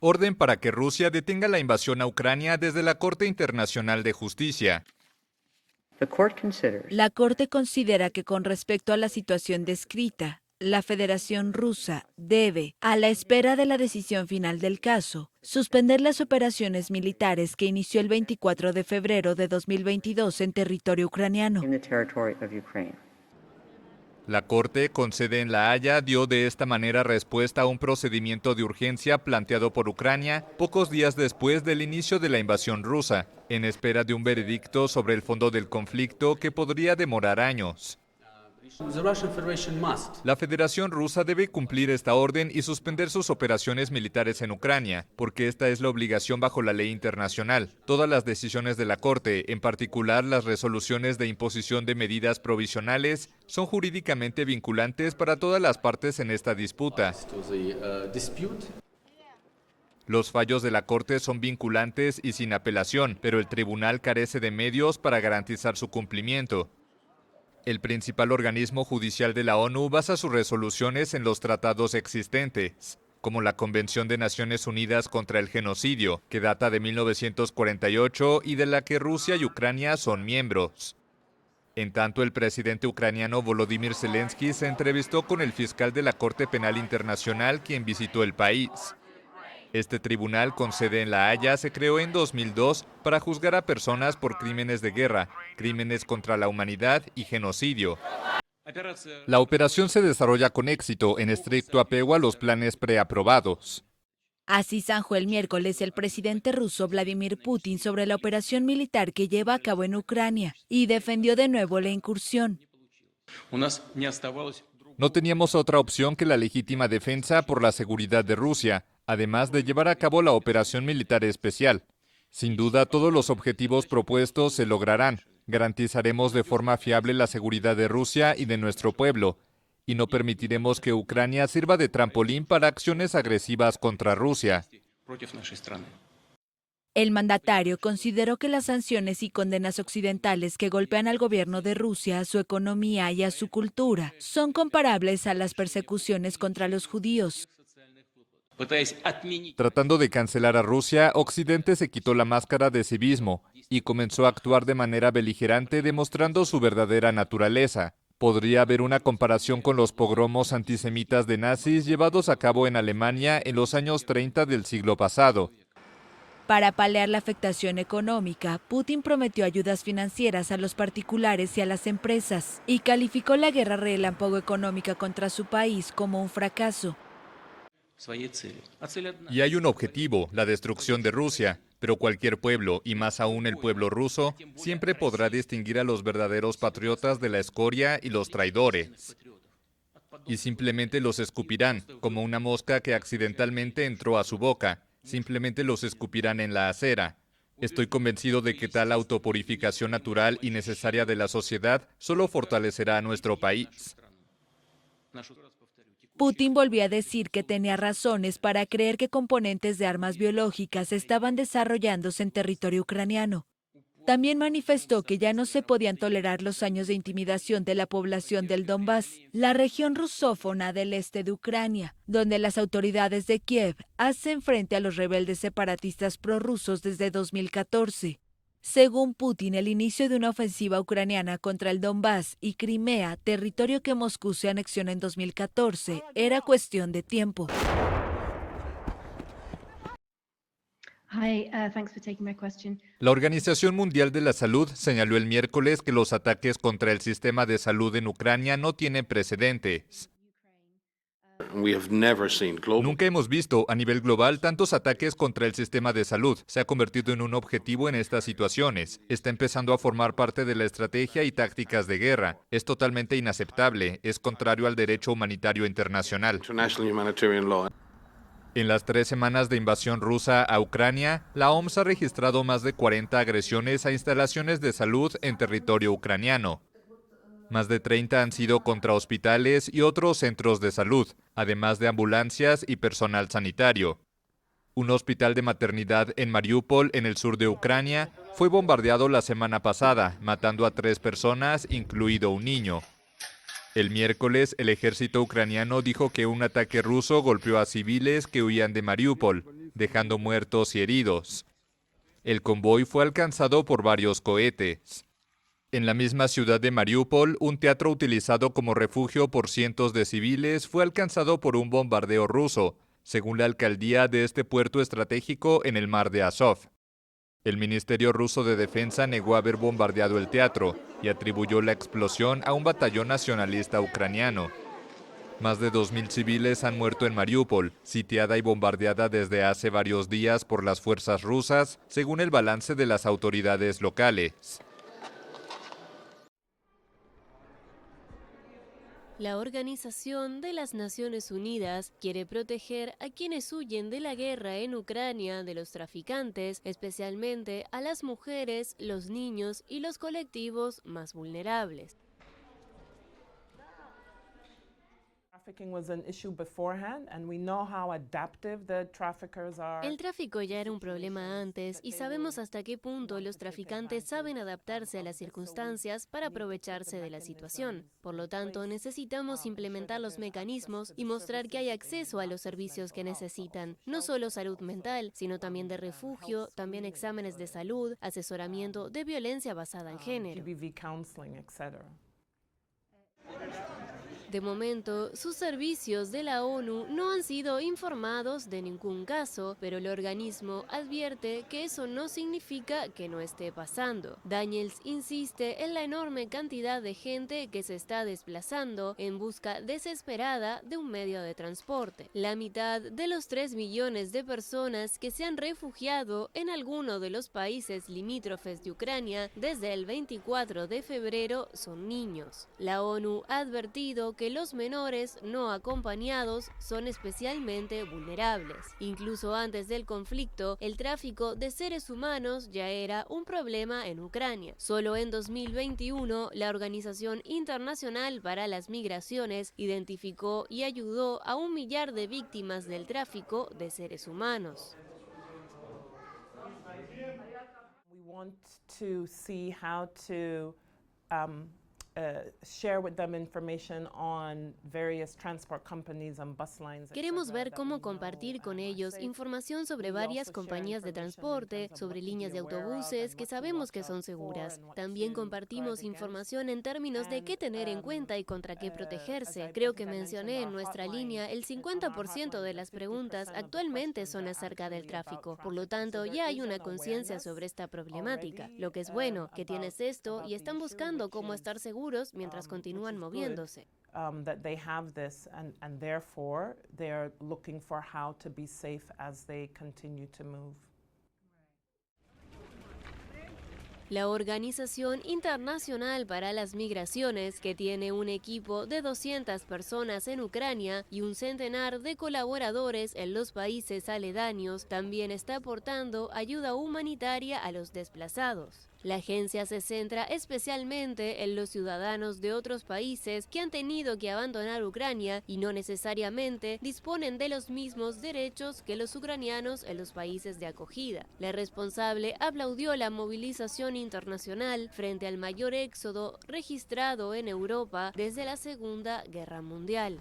Orden para que Rusia detenga la invasión a Ucrania desde la Corte Internacional de Justicia. La Corte considera que con respecto a la situación descrita, la Federación Rusa debe, a la espera de la decisión final del caso, suspender las operaciones militares que inició el 24 de febrero de 2022 en territorio ucraniano. La Corte, con sede en La Haya, dio de esta manera respuesta a un procedimiento de urgencia planteado por Ucrania pocos días después del inicio de la invasión rusa, en espera de un veredicto sobre el fondo del conflicto que podría demorar años. La Federación Rusa debe cumplir esta orden y suspender sus operaciones militares en Ucrania, porque esta es la obligación bajo la ley internacional. Todas las decisiones de la Corte, en particular las resoluciones de imposición de medidas provisionales, son jurídicamente vinculantes para todas las partes en esta disputa. Los fallos de la Corte son vinculantes y sin apelación, pero el tribunal carece de medios para garantizar su cumplimiento. El principal organismo judicial de la ONU basa sus resoluciones en los tratados existentes, como la Convención de Naciones Unidas contra el Genocidio, que data de 1948 y de la que Rusia y Ucrania son miembros. En tanto, el presidente ucraniano Volodymyr Zelensky se entrevistó con el fiscal de la Corte Penal Internacional, quien visitó el país. Este tribunal con sede en La Haya se creó en 2002 para juzgar a personas por crímenes de guerra, crímenes contra la humanidad y genocidio. La operación se desarrolla con éxito en estricto apego a los planes preaprobados. Así zanjó el miércoles el presidente ruso Vladimir Putin sobre la operación militar que lleva a cabo en Ucrania y defendió de nuevo la incursión. No teníamos otra opción que la legítima defensa por la seguridad de Rusia, además de llevar a cabo la operación militar especial. Sin duda, todos los objetivos propuestos se lograrán. Garantizaremos de forma fiable la seguridad de Rusia y de nuestro pueblo, y no permitiremos que Ucrania sirva de trampolín para acciones agresivas contra Rusia. El mandatario consideró que las sanciones y condenas occidentales que golpean al gobierno de Rusia, a su economía y a su cultura son comparables a las persecuciones contra los judíos. Tratando de cancelar a Rusia, Occidente se quitó la máscara de civismo y comenzó a actuar de manera beligerante, demostrando su verdadera naturaleza. Podría haber una comparación con los pogromos antisemitas de nazis llevados a cabo en Alemania en los años 30 del siglo pasado. Para paliar la afectación económica, Putin prometió ayudas financieras a los particulares y a las empresas y calificó la guerra relámpago económica contra su país como un fracaso. Y hay un objetivo, la destrucción de Rusia, pero cualquier pueblo, y más aún el pueblo ruso, siempre podrá distinguir a los verdaderos patriotas de la escoria y los traidores. Y simplemente los escupirán, como una mosca que accidentalmente entró a su boca. Simplemente los escupirán en la acera. Estoy convencido de que tal autopurificación natural y necesaria de la sociedad solo fortalecerá a nuestro país. Putin volvió a decir que tenía razones para creer que componentes de armas biológicas estaban desarrollándose en territorio ucraniano. También manifestó que ya no se podían tolerar los años de intimidación de la población del Donbass, la región rusófona del este de Ucrania, donde las autoridades de Kiev hacen frente a los rebeldes separatistas prorrusos desde 2014. Según Putin, el inicio de una ofensiva ucraniana contra el Donbass y Crimea, territorio que Moscú se anexiona en 2014, era cuestión de tiempo. La Organización Mundial de la Salud señaló el miércoles que los ataques contra el sistema de salud en Ucrania no tienen precedentes. Nunca hemos visto a nivel global tantos ataques contra el sistema de salud. Se ha convertido en un objetivo en estas situaciones. Está empezando a formar parte de la estrategia y tácticas de guerra. Es totalmente inaceptable. Es contrario al derecho humanitario internacional. En las 3 semanas de invasión rusa a Ucrania, la OMS ha registrado más de 40 agresiones a instalaciones de salud en territorio ucraniano. Más de 30 han sido contra hospitales y otros centros de salud, además de ambulancias y personal sanitario. Un hospital de maternidad en Mariupol, en el sur de Ucrania, fue bombardeado la semana pasada, matando a 3 personas, incluido un niño. El miércoles, el ejército ucraniano dijo que un ataque ruso golpeó a civiles que huían de Mariupol. dejando muertos y heridos. El convoy fue alcanzado por varios cohetes. En la misma ciudad de Mariupol, un teatro utilizado como refugio por cientos de civiles fue alcanzado por un bombardeo ruso, según la alcaldía de este puerto estratégico en el mar de Azov. El Ministerio Ruso de Defensa negó haber bombardeado el teatro y atribuyó la explosión a un batallón nacionalista ucraniano. Más de 2.000 civiles han muerto en Mariupol, sitiada y bombardeada desde hace varios días por las fuerzas rusas, según el balance de las autoridades locales. La Organización de las Naciones Unidas quiere proteger a quienes huyen de la guerra en Ucrania de los traficantes, especialmente a las mujeres, los niños y los colectivos más vulnerables. El tráfico ya era un problema antes y sabemos hasta qué punto los traficantes saben adaptarse a las circunstancias para aprovecharse de la situación. Por lo tanto, necesitamos implementar los mecanismos y mostrar que hay acceso a los servicios que necesitan, no solo salud mental, sino también de refugio, también exámenes de salud, asesoramiento de violencia basada en género. De momento, sus servicios de la ONU no han sido informados de ningún caso, pero el organismo advierte que eso no significa que no esté pasando. Daniels insiste en la enorme cantidad de gente que se está desplazando en busca desesperada de un medio de transporte. La mitad de los 3 millones de personas que se han refugiado en alguno de los países limítrofes de Ucrania desde el 24 de febrero son niños. La ONU ha advertido que los menores no acompañados son especialmente vulnerables. Incluso antes del conflicto, el tráfico de seres humanos ya era un problema en Ucrania. Solo en 2021, la Organización Internacional para las Migraciones identificó y ayudó a 1 millar de víctimas del tráfico de seres humanos. We want to see how to share with them information on various transport companies and bus lines. Queremos ver cómo compartir con ellos información sobre varias compañías de transporte, sobre líneas de autobuses que sabemos que son seguras. También compartimos información en términos de qué tener en cuenta y contra qué protegerse. Creo que mencioné en nuestra línea, el 50% de las preguntas actualmente son acerca del tráfico. Por lo tanto, ya hay una conciencia sobre esta problemática. Lo que es bueno, que tienes esto y están buscando cómo estar seguros mientras continúan moviéndose. That they have this and therefore they are looking for how to be safe as they continue to move. La Organización Internacional para las Migraciones, que tiene un equipo de 200 personas en Ucrania y un centenar de colaboradores en los países aledaños, también está aportando ayuda humanitaria a los desplazados. La agencia se centra especialmente en los ciudadanos de otros países que han tenido que abandonar Ucrania y no necesariamente disponen de los mismos derechos que los ucranianos en los países de acogida. La responsable aplaudió la movilización internacional frente al mayor éxodo registrado en Europa desde la Segunda Guerra Mundial.